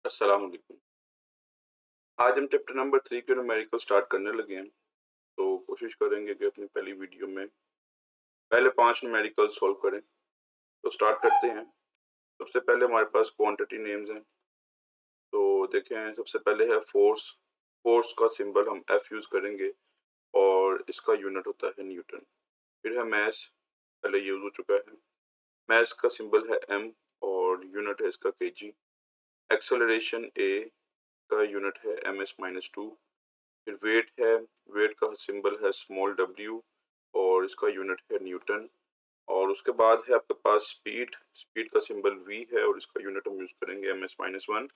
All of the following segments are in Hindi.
अस्सलाम वालेकुम। आज हम चैप्टर नंबर 3 के न्यूमेरिकल स्टार्ट करने लगे हैं। तो कोशिश करेंगे कि अपनी पहली वीडियो में पहले 5 न्यूमेरिकल सॉल्व करें। तो स्टार्ट करते हैं। सबसे पहले हमारे पास क्वांटिटी नेम्स हैं। तो देखें, सबसे पहले है फोर्स। फोर्स का सिंबल हम एफ यूज़ करेंगे और इसका यूनिट होता है न्यूटन। फिर है मैस, पहले यूज़ हो चुका है। मैस का सिंबल है एम और यूनिट है इसका केजी। एक्सेलरेशन ए का यूनिट है ms-2। फिर वेट है, वेट का सिंबल है स्मॉल w और इसका यूनिट है न्यूटन। और उसके बाद है आपके पास स्पीड। स्पीड का सिंबल v है और इसका यूनिट हम यूज करेंगे ms-1।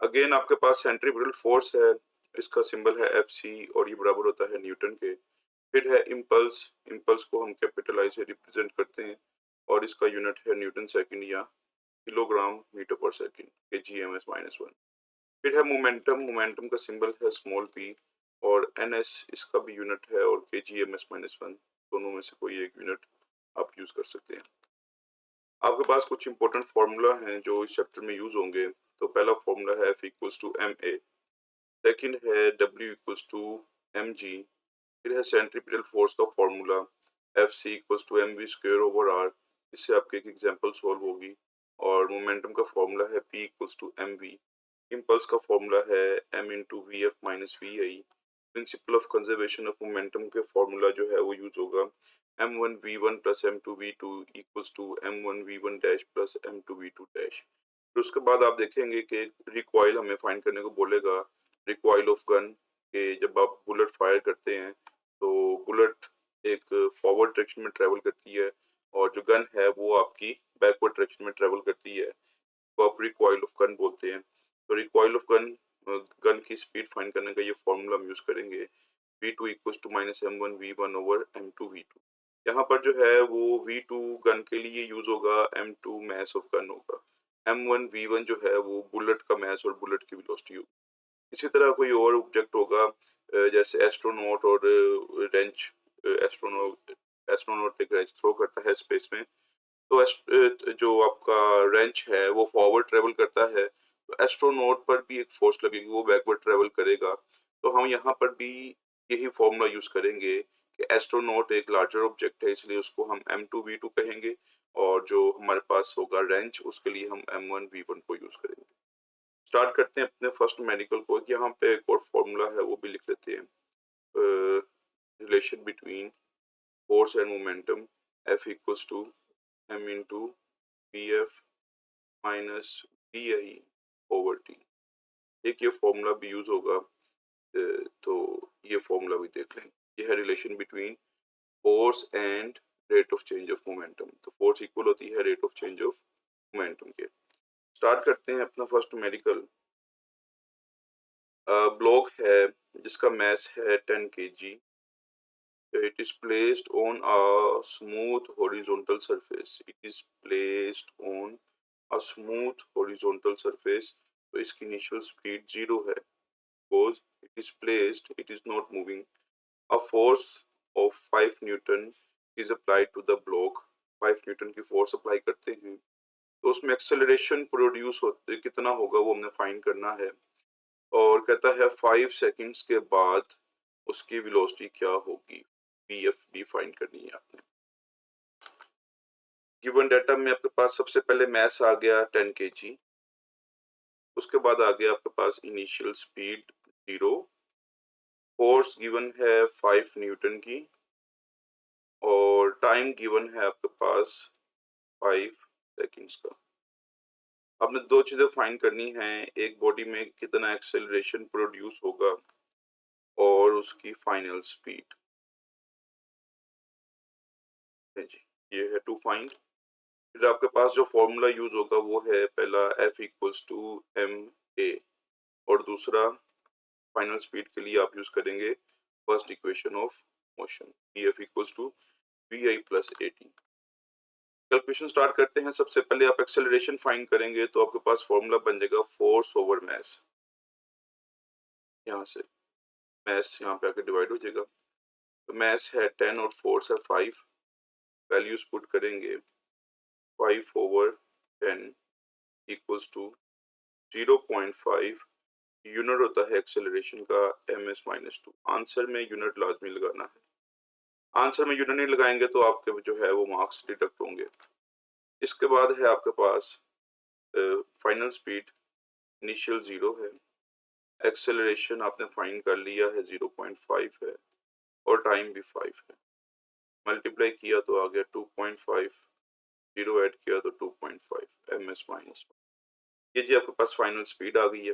अगेन आपके पास सेंट्रीफ्यूगल फोर्स है, इसका सिंबल है fc और ये बराबर होता है न्यूटन के। फिर है इम्पल्स। इम्पल्स को हम कैपिटल आई से रिप्रेजेंट करते हैं और इसका यूनिट है न्यूटन सेकंड या किलोग्राम मीटर पर सेकंड के ms-1। फिर है मोमेंटम। मोमेंटम का सिंबल है स्मॉल p और ns इसका भी यूनिट है और kgms-1 दोनों में से कोई एक यूनिट आप यूज कर सकते हैं। आपके पास कुछ इंपॉर्टेंट फार्मूला हैं जो इस चैप्टर में यूज होंगे। तो पहला फार्मूला है F=ma। सेकंड है W=mg। फिर है सेंट्रीपिटल फोर्स का फार्मूला Fc=mv²/r। इससे आपके एक एग्जांपल सॉल्व होगी। और मोमेंटम का फार्मूला है P=mv। इम्पल्स का फॉर्मूला है m × vf-vi। Principle of conservation of momentum के फॉर्मूला जो है वो यूज होगा m1v1 + m2v2 = m1v1 dash + m2v2 dash. फिर उसके बाद आप देखेंगे कि रिकॉइल हमें फाइंड करने को बोलेगा। रिकॉइल ऑफ गन के जब आप बुलेट फायर करते हैं तो बुलेट एक फॉरवर्ड डायरेक्शन में ट्रेवल करती है और जो गन है वो आपकी बैकवर्ड डायरेक्शन में ट्रेवल करती है, तो आप रिकॉइल ऑफ गन बोलते हैं। तो रिकॉइल ऑफ गन गन की स्पीड फाइंड करने का ये फॉर्मूला हम यूज करेंगे v2 = -m1v1/m2v2। यहाँ पर जो है वो v2 गन के लिए यूज होगा, m2 मैस ऑफ गन होगा, m1v1 जो है वो बुलेट का मैस और बुलेट की वेलोसिटी होगी। इसी तरह कोई और ऑब्जेक्ट होगा जैसे एस्ट्रोनॉट और रेंच। एस्ट्रोनॉट एस्ट्रोनॉट एक रेंच थ्रो करता है स्पेस में। तो जो आपका रेंच है वो फॉरवर्ड ट्रेवल करता है, तो एस्ट्रोनॉट पर भी एक फोर्स लगेगी, वो बैकवर्ड ट्रेवल करेगा। तो हम यहाँ पर भी यही फॉर्मूला यूज करेंगे कि एस्ट्रोनॉट एक लार्जर ऑब्जेक्ट है इसलिए उसको हम m2v2 कहेंगे और जो हमारे पास होगा रेंच उसके लिए हम m1v1 को यूज करेंगे। स्टार्ट करते हैं अपने फर्स्ट मेडिकल को। यहाँ पे एक और फॉर्मूला है वो भी लिख लेते हैं। Relation between force and momentum F=m × vf-vi/t। एक ये फॉर्मूला भी यूज होगा। तो ये फॉर्मूला भी देख लें। ये है relation between force and rate of change of momentum. तो फोर्स इक्वल होती है rate of change of momentum के। स्टार्ट करते हैं अपना फर्स्ट मेडिकल। ब्लॉक है जिसका मास है 10 kg। It is placed on a smooth horizontal surface. It is placed on a smooth horizontal surface. तो इसकी इनिशियल स्पीड 0 है because it is placed, it is not moving. A force of 5 Newton is applied to the block. 5 Newton की फोर्स अप्लाई करते हैं तो उसमें एक्सेलरेशन प्रोड्यूस होते कितना होगा वो हमने फाइंड करना है। और कहता है 5 सेकंड्स के बाद उसकी वेलोसिटी क्या होगी, bf फाइंड करनी है आपने। गिवन डाटा में आपके पास सबसे पहले मास आ गया 10 kg। उसके बाद आ गया आपके पास इनिशियल स्पीड 0। फोर्स गिवन है 5 न्यूटन की और टाइम गिवन है आपके पास 5 सेकंड्स का। आपने दो चीजें फाइंड करनी है, एक बॉडी में कितना एक्सेलरेशन प्रोड्यूस होगा और उसकी फाइनल स्पीड। जी, ये है टू फाइंड। फिर आपके पास जो फॉर्मूला यूज होगा वो है पहला F=ma और दूसरा फाइनल स्पीड के लिए आप यूज करेंगे first equation of motion F=vi+at। Calculation start करते हैं। सबसे पहले आप एक्सेलरेशन फाइंड करेंगे तो आपके पास फॉर्मूला बन जाएगा फोर्स ओवर मास। यहाँ से मास यहाँ पे आके डिवाइड हो जाएगा। तो मास है 10 और फोर्स है 5। वैल्यूज पुट करेंगे 5/10 = 0.5 यूनिट होता है एक्सेलरेशन का ms-2। आंसर में यूनिट लाजमी लगाना है। आंसर में यूनिट नहीं लगाएंगे तो आपके जो है वो मार्क्स डिडक्ट होंगे। इसके बाद है आपके पास फाइनल स्पीड, इनिशियल 0 है, एक्सेलरेशन आपने फाइंड कर लिया है 0.5 है और टाइम भी 5 है। मल्टीप्लाई किया तो आ गया 2.5, 0 ऐड किया तो 2.5 ms-1। ये जी आपके पास फाइनल स्पीड आ गई है।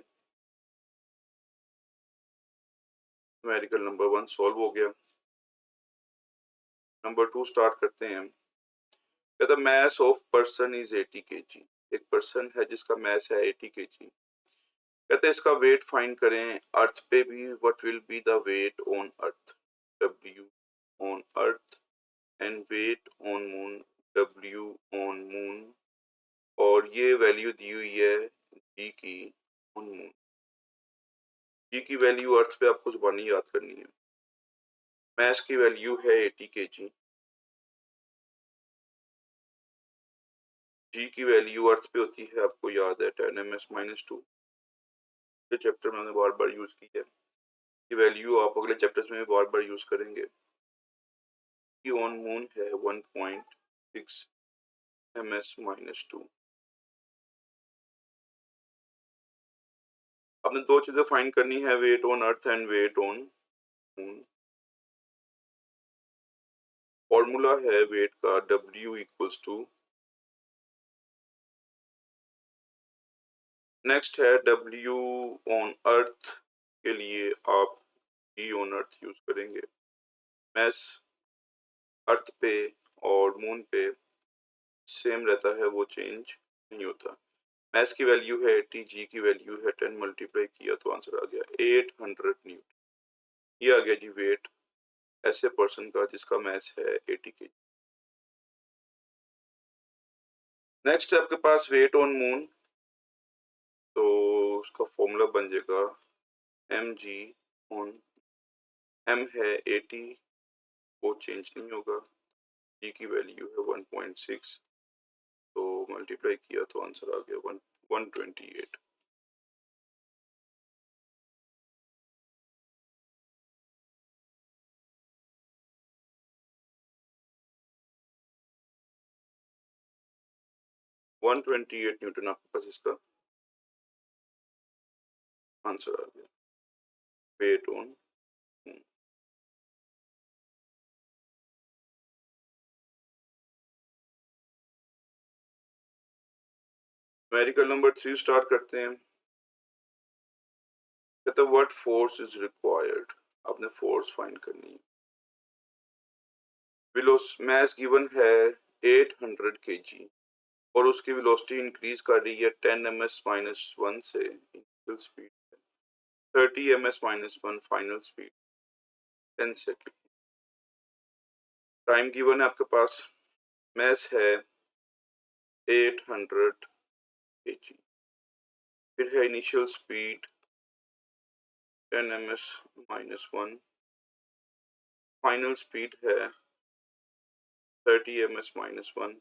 न्यूमेरिकल नंबर 1 सॉल्व हो गया। नंबर 2 स्टार्ट करते हैं। कहता mass of person is 80 kg। एक पर्सन है जिसका मैस है 80 kg। कहते हैं इसका वेट फाइंड करें अर्थ पे भी। What will be the weight on earth? W on earth and weight on moon, W on moon. और ये वैल्यू दी हुई है G की ऑन मून। G की वैल्यू अर्थ पे आपको जुबानी याद करनी है। मैस की वैल्यू है 80 kg। G की वैल्यू अर्थ पे होती है, आपको याद है 10 ms-2। ये चैप्टर में हमने बार बार यूज की है। ये वैल्यू आप अगले चैप्टर्स में भी बार बार यूज करेंगे। G ऑन मून है 1.6 ms-2। आपने दो चीजें फाइंड करनी है, weight on earth and weight on moon. Formula है वेट का W इक्वल्स टू, नेक्स्ट है W ऑन अर्थ के लिए आप G ऑन अर्थ यूज करेंगे। मैस अर्थ पे और मून पे सेम रहता है, वो चेंज नहीं होता। मैस की वैल्यू है 80, G की वैल्यू है 10, मल्टीप्लाई किया तो आंसर आ गया 800 न्यूटन। ये आ गया जी वेट ऐसे पर्सन का जिसका मैस है 80 kg। नेक्स्ट है आपके पास वेट ऑन मून। तो उसका फॉर्मूला बन जाएगा mg ऑन, m है 80, वो चेंज नहीं होगा। G की वैल्यू है 1.6, तो मल्टीप्लाई किया तो आंसर आ गया 128। न्यूटन आपके पास इसका आंसर आ गया weight on moon. Numerical number 3 start करते हैं। कहता है व्हाट फोर्स इज रिक्वायर्ड। आपने फोर्स फाइंड करनी है। मैस गिवन है 800 kg और उसकी वेलोसिटी इंक्रीज कर रही है 10 ms-1 से। Initial speed 30 ms-1, final speed 10 second. Time given है आपके पास, मैस है 800 kg, फिर है initial speed 10 ms-1, final speed है 30 ms-1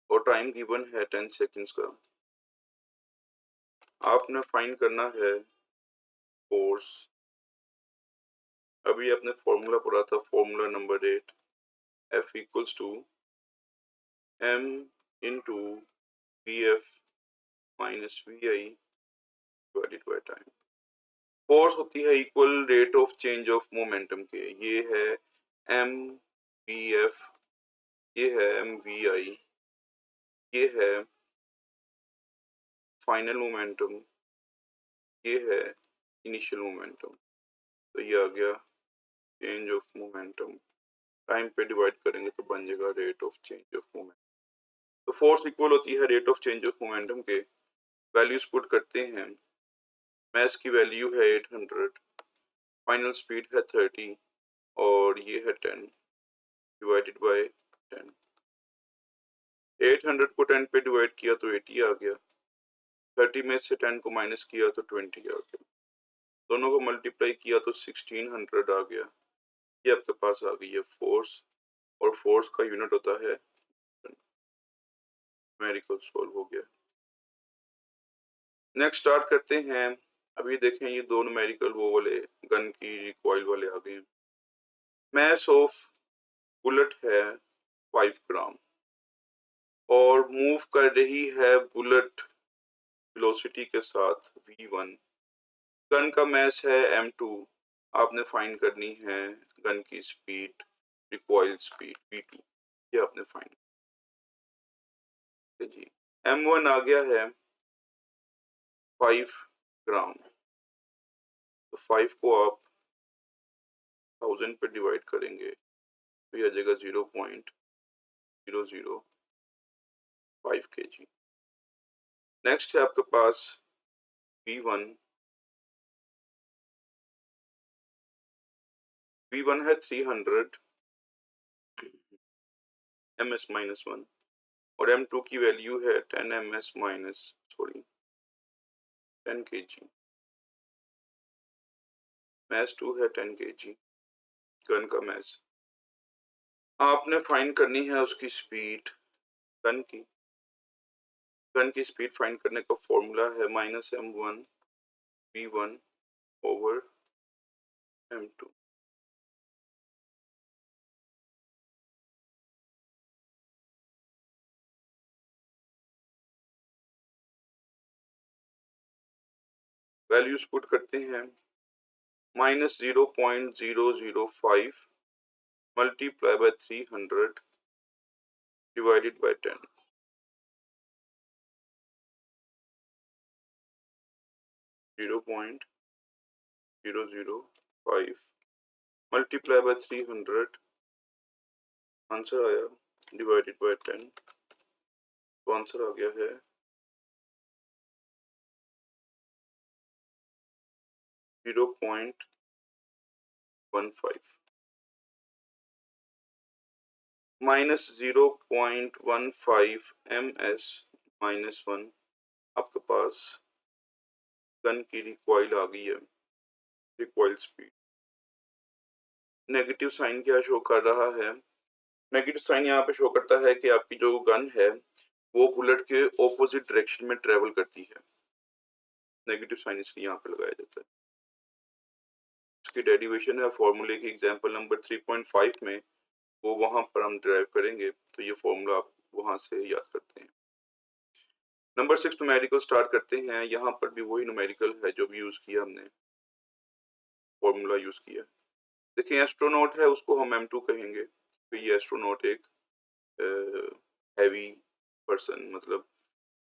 और टाइम गिवन है 10 सेकेंड्स का। आपने फाइंड करना है फोर्स। अभी आपने फॉर्मूला पढ़ा था, formula number 8, F equals to m into Vf minus Vi divided by time. Force होती है equal rate of change of momentum के। ये है mVf, ये है mVi, ये है फाइनल मोमेंटम, ये है इनिशियल मोमेंटम। तो ये आ गया चेंज ऑफ मोमेंटम। टाइम पे डिवाइड करेंगे तो बन जाएगा rate of change of momentum. तो फोर्स इक्वल होती है rate of change of momentum के। वैल्यूज पुट करते हैं। मैस की वैल्यू है 800, फाइनल स्पीड है 30 और ये है 10 डिवाइडेड बाय 10। 800 को 10 पे डिवाइड किया तो 80 आ गया। 30 में से 10 को माइनस किया तो 20 आ गया। दोनों को मल्टीप्लाई किया तो 1600 आ गया। ये आपके पास आ गई है फोर्स, और फोर्स का यूनिट होता है न्यूमेरिकल। सॉल्व हो गया। नेक्स्ट स्टार्ट करते हैं। अभी देखें ये दो न्यूमेरिकल वो वाले गन की रिकॉइल वाले आ गए। मैस ऑफ बुलेट है 5 ग्राम और मूव कर रही है बुलेट वेलोसिटी के साथ v1। गन का मैस है m2। आपने फाइंड करनी है गन की स्पीड, रिकॉइल स्पीड v2, ये आपने फाइंड जी। m1 आ गया है 5 ग्राम, तो 5 को आप 1000 पे डिवाइड करेंगे तो यह आ जाएगा 0.005 kg। नेक्स्ट है आपके पास v1। v1 है 300 ms-1 और m2 की वैल्यू है 10 kg। मैस 2 है 10 kg गन का मैस। आपने फाइंड करनी है उसकी स्पीड गन की। गन की स्पीड फाइंड करने का फॉर्मूला है -m1 v1 over m2। Values put करते हैं। -0.005 multiply by 300 divided by 10। 0.005 multiply by 300, answer आया डिवाइडेड बाय 10, तो आंसर आ गया है 0.15। -0.15 ms-1 आपके पास गन की रिकॉइल आ गई है, रिकॉइल स्पीड। नेगेटिव साइन क्या शो कर रहा है? नेगेटिव साइन यहाँ पे शो करता है कि आपकी जो गन है वो बुलेट के ऑपोजिट डायरेक्शन में ट्रेवल करती है। नेगेटिव साइन इसलिए यहाँ पे लगाया जाता है। इसकी डेरिवेशन है फॉर्मूले की एग्जांपल नंबर 3.5 में, वो वहां पर हम ड्राइव करेंगे, तो ये फॉर्मूला आप वहां से याद करते हैं। नंबर 6 न्यूमेरिकल स्टार्ट करते हैं। यहाँ पर भी वही न्यूमेरिकल है जो भी यूज किया हमने, फॉर्मूला यूज किया। देखिए एस्ट्रोनॉट है उसको हम m2 कहेंगे, तो ये एस्ट्रोनॉट एक हैवी पर्सन, मतलब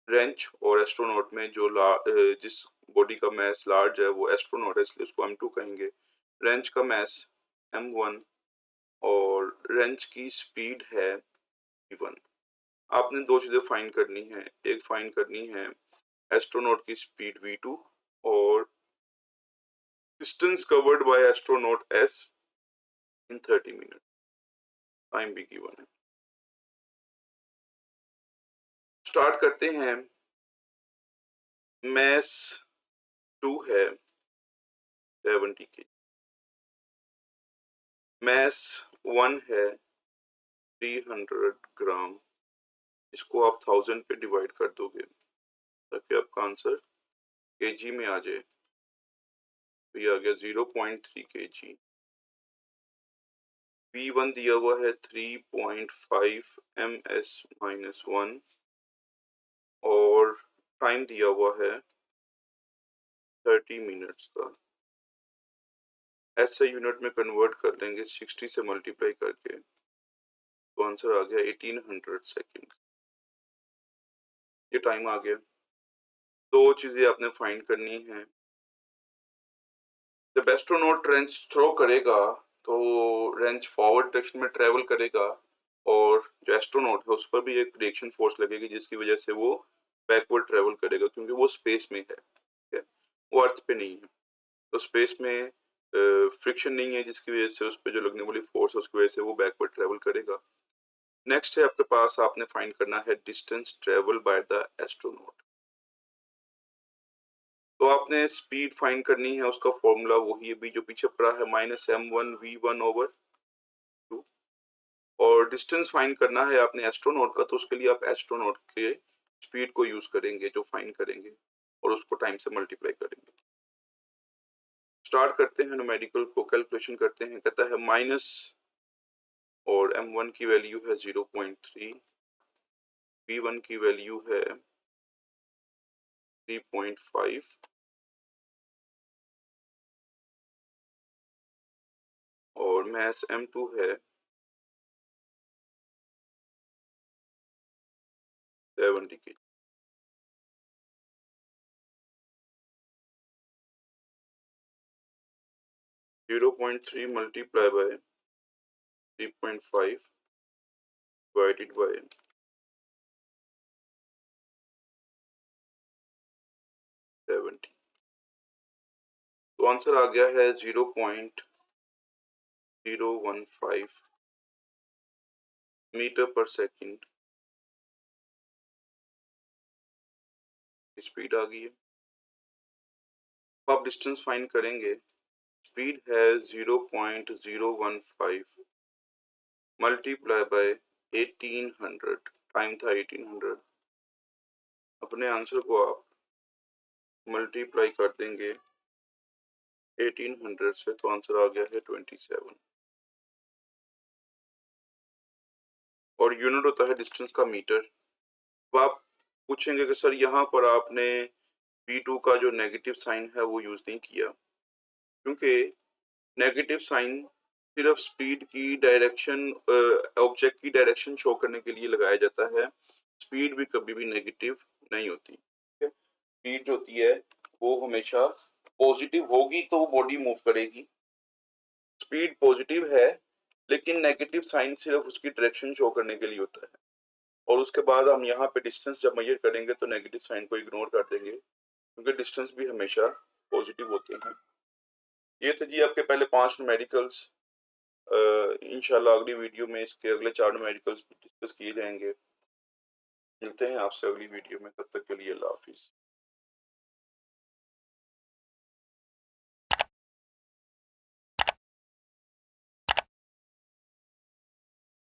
रेंच और एस्ट्रोनॉट में जो जिस बॉडी का मैस लार्ज है वो एस्ट्रोनॉट है, इसलिए उसको m2 कहेंगे। रेंच का मैस m1 और रेंच की स्पीड है v1। आपने दो चीजें फाइंड करनी है। एक फाइंड करनी है एस्ट्रोनॉट की स्पीड v2 और distance covered by astronaut s in 30 minute. Time भी गिवन है। स्टार्ट करते हैं। मैस 2 है 70 kg, मैस 1 है 300 ग्राम। इसको आप 1000 पे डिवाइड कर दोगे ताकि आपका आंसर केजी में आ जाए, तो ये आ गया 0.3 kg। v1 दिया हुआ है 3.5 ms-1 और टाइम दिया हुआ है 30 मिनट्स का। ऐसे यूनिट में कन्वर्ट कर लेंगे 60 से मल्टीप्लाई करके, तो आंसर आ गया 1800 सेकेंड। ये टाइम आ गया। दो चीजें आपने फाइंड करनी है। जब एस्ट्रोनॉट रेंच थ्रो करेगा तो रेंच फॉरवर्ड डायरेक्शन में ट्रेवल करेगा और जो एस्ट्रोनॉट है उस पर भी एक रिएक्शन फोर्स लगेगी जिसकी वजह से वो बैकवर्ड ट्रेवल करेगा, क्योंकि वो स्पेस में है, वो अर्थ पे नहीं है। तो स्पेस में फ्रिक्शन नहीं है जिसकी वजह से उस पर जो लगने वाली फोर्स है उसकी वजह से वो बैकवर्ड ट्रेवल करेगा। नेक्स्ट है आपके पास, आपने फाइंड करना है distance travel by the astronaut. तो आपने स्पीड फाइंड करनी है, उसका फॉर्मूला वही है भी जो पीछे पड़ा है, -m1 v1 ओवर 2। और डिस्टेंस फाइंड करना है आपने एस्ट्रोनॉट का, तो उसके लिए आप एस्ट्रोनॉट के स्पीड को यूज करेंगे जो फाइंड करेंगे, और उसको टाइम से मल्टीप्लाई करेंगे। स्टार्ट करते हैं न्यूमेरिकल को, कैलकुलेशन करते हैं। कहता है माइनस, और m1 की वैल्यू है 0.3, p1 की वैल्यू है 3.5 और मैथ m2 है 70 की। 0.3 multiplied by 3.5 divided by 70, तो आंसर आ गया है 0.015 मीटर पर सेकंड स्पीड आ गई है। अब डिस्टेंस फाइंड करेंगे। स्पीड है 0.015 मल्टीप्लाई बाय 1800, टाइम था 1800। अपने आंसर को आप मल्टीप्लाई कर देंगे 1800 से, तो आंसर आ गया है 27। और यूनिट होता है डिस्टेंस का मीटर। तो आप पूछेंगे कि सर यहाँ पर आपने P2 का जो नेगेटिव साइन है वो यूज़ नहीं किया, क्योंकि नेगेटिव साइन सिर्फ स्पीड की डायरेक्शन, ऑब्जेक्ट की डायरेक्शन शो करने के लिए लगाया जाता है। स्पीड भी कभी भी नेगेटिव नहीं होती। स्पीड होती है वो हमेशा पॉजिटिव होगी तो वो बॉडी मूव करेगी। स्पीड पॉजिटिव है लेकिन नेगेटिव साइन सिर्फ उसकी डायरेक्शन शो करने के लिए होता है। और उसके बाद हम यहाँ पे डिस्टेंस जब मेजर करेंगे तो नेगेटिव साइन को इग्नोर कर देंगे, क्योंकि डिस्टेंस भी हमेशा पॉजिटिव होते हैं। ये थे जी आपके पहले 5 न्यूमेरिकल्स। इंशाल्लाह अगली वीडियो में इसके अगले 4 न्यूमेरिकल्स डिस्कस किए जाएंगे। मिलते हैं आपसे अगली वीडियो में, तब तक के लिए अल्लाह हाफिज़।